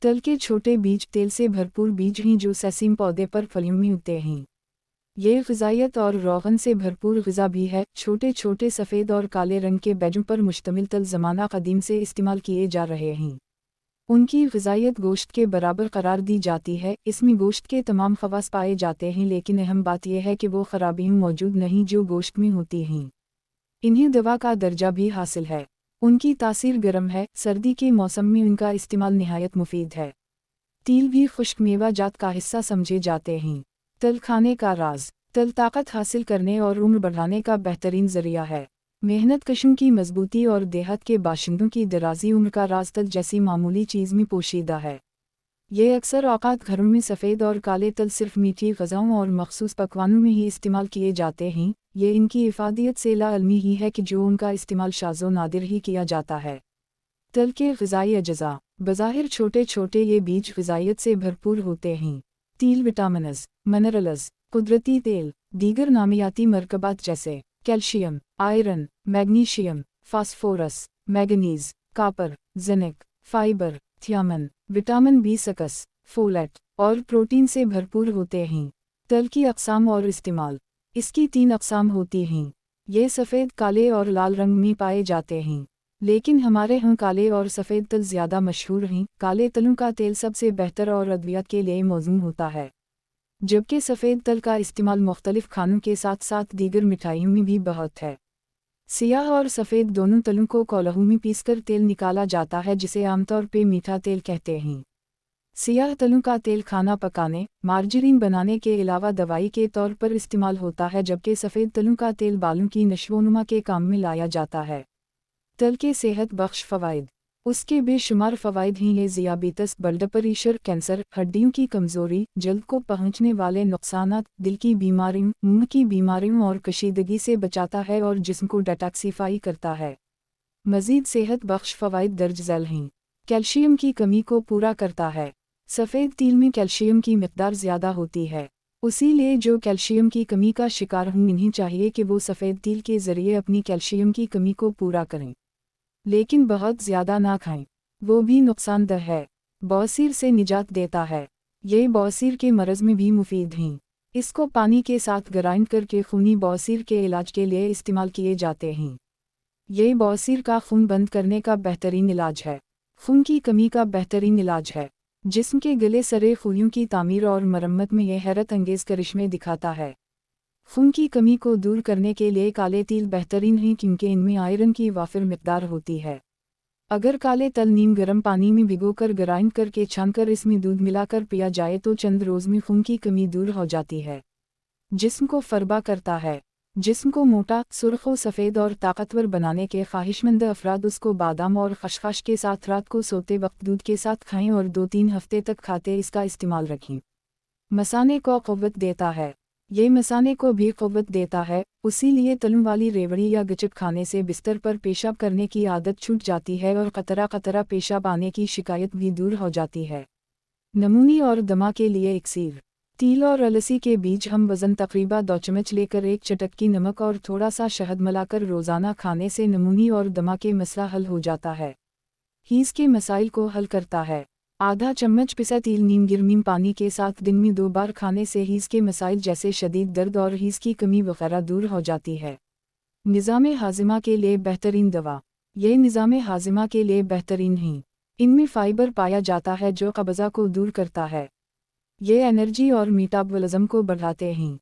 तल के छोटे बीज तेल से भरपूर बीज हैं जो सेसीम पौधे पर फलियों में उगते हैं। ये ग़िज़ाइयत और रोगन से भरपूर ग़िज़ा भी है। छोटे छोटे सफ़ेद और काले रंग के बैजों पर मुश्तमिल तल ज़माना क़दीम से इस्तेमाल किए जा रहे हैं। उनकी ग़िज़ाइयत गोश्त के बराबर करार दी जाती है। इसमें गोश्त के तमाम ख़वास पाए जाते हैं, लेकिन अहम बात यह है कि वो ख़राबियाँ मौजूद नहीं जो गोश्त में होती हैं। इन्हें दवा का दर्जा भी हासिल है। उनकी तासीर गर्म है। सर्दी के मौसम में उनका इस्तेमाल निहायत मुफीद है। तिल भी खुश्क मेवा जात का हिस्सा समझे जाते हैं। तल खाने का राज। तल ताकत हासिल करने और उम्र बढ़ाने का बेहतरीन ज़रिया है। मेहनत कशों की मजबूती और देहात के बाशिंदों की दराजी उम्र का राज तल जैसी मामूली चीज़ में पोशीदा है। ये अक्सर औक़ात घरों में सफ़ेद और काले तल सिर्फ मीठी ग़ज़ाओं और मखसूस पकवानों में ही इस्तेमाल किए जाते हैं। ये इनकी इफ़ादियत से लाइल्मी ही है कि जो उनका इस्तेमाल शाज़ो नादिर ही किया जाता है। तल के ग़िज़ाई अज्जा। बज़ाहिर छोटे छोटे ये बीज ग़िज़ाइयत से भरपूर होते हैं। तिल विटामिनस, मिनरल्स, कुदरती तेल, दीगर नामियाती मरकबात जैसे calcium, iron, magnesium, phosphorus, manganese, copper, zinc, fibre, thiamine, vitamin B6, folate और प्रोटीन से भरपूर होते हैं। तल की अक़साम और इस्तेमाल। इसकी 3 अक़साम होती हैं। ये सफ़ेद, काले और लाल रंग में पाए जाते हैं, लेकिन हमारे यहाँ काले और सफ़ेद तल ज़्यादा मशहूर हैं। काले तलों का तेल सबसे बेहतर और अद्वियात के लिए मौज़ून होता है, जबकि सफ़ेद तल का इस्तेमाल मुख्तलिफ खानों के साथ साथ दीगर मिठाइयों में भी बहुत है। सियाह और सफ़ेद दोनों तलों को कोल्हू में पीसकर तेल निकाला जाता है, जिसे आमतौर पे मीठा तेल कहते हैं। सियाह तलों का तेल खाना पकाने, मार्जरीन बनाने के अलावा दवाई के तौर पर इस्तेमाल होता है, जबकि सफ़ेद तलों का तेल बालों की नशोनुमा के काम में लाया जाता है। तल के सेहत बख्श फ़वाइद। उसके बेशुमार फ़वाइद हैं। ये ज़ियाबीतस, ब्लड प्रेशर, कैंसर, हड्डियों की कमज़ोरी, जल्द को पहुँचने वाले नुकसानात, दिल की बीमारियों, मुंह की बीमारियों और कशीदगी से बचाता है और जिस्म को डिटॉक्सिफ़ाई करता है। मज़ीद सेहत बख्श फ़वाइद दर्ज झैल हैं। कैल्शियम की कमी को पूरा करता है। सफ़ेद तिल में कैल्शियम की मिक़दार ज़्यादा होती है, इसीलिए जो कैल्शियम की कमी का शिकार हों इन्हें चाहिए कि वो सफ़ेद तिल के ज़रिए अपनी कैल्शियम की कमी को पूरा करें, लेकिन बहुत ज़्यादा ना खाएं, वो भी नुकसानदह है। बवासीर से निजात देता है। ये बवासीर के मरज़ में भी मुफीद हैं। इसको पानी के साथ ग्राइंड करके खूनी बवासीर के इलाज के लिए इस्तेमाल किए जाते हैं। ये बवासीर का खून बंद करने का बेहतरीन इलाज है। खून की कमी का बेहतरीन इलाज है। जिस्म के गले सरे खूलियों की तामीर और मरम्मत में यह हैरत अंगेज़ करिश्मे दिखाता है। खून की कमी को दूर करने के लिए काले तिल बेहतरीन हैं, क्योंकि इनमें आयरन की वाफिर मिक़दार होती है। अगर काले तल नीम गर्म पानी में भिगोकर ग्राइंड करके छानकर इसमें दूध मिलाकर पिया जाए तो चंद रोज़ में खून की कमी दूर हो जाती है। जिस्म को फरबा करता है। जिस्म को मोटा, सुर्ख व सफ़ेद और ताकतवर बनाने के ख्वाहिशमंद अफराद उसको बादाम और खशखश के साथ रात को सोते वक्त दूध के साथ खाएं और 2-3 हफ्ते तक खाते इसका इस्तेमाल रखें। मसाने को क़ुव्वत देता है। ये मसाने को भी क़ुव्वत देता है, इसीलिए तलों वाली रेवड़ी या गचक खाने से बिस्तर पर पेशाब करने की आदत छूट जाती है और क़तरा क़तरा पेशाब आने की शिकायत भी दूर हो जाती है। नमूनी और दमा के लिए इक्सीर। तिल और अलसी के बीज हम वज़न तकरीबा 2 चम्मच लेकर 1 चटकी नमक और थोड़ा सा शहद मिलाकर रोज़ाना खाने से नमूनी और दमा के मसला हल हो जाता है। हीज़ के मसाइल को हल करता है। आधा चम्मच पिसा तिल नीम गिरमीम पानी के साथ दिन में 2 बार खाने से हीज़ के मसाइल जैसे शदीद दर्द और हीज़ की कमी वगैरह दूर हो जाती है। निज़ाम हाज़िमा के लिए बेहतरीन दवा। ये निज़ाम हाज़िमा के लिए बेहतरीन हैं। इनमें फ़ाइबर पाया जाता है जो कब्ज़ा को दूर करता है। ये एनर्जी और मेटाबॉलिज़्म को बढ़ाते हैं।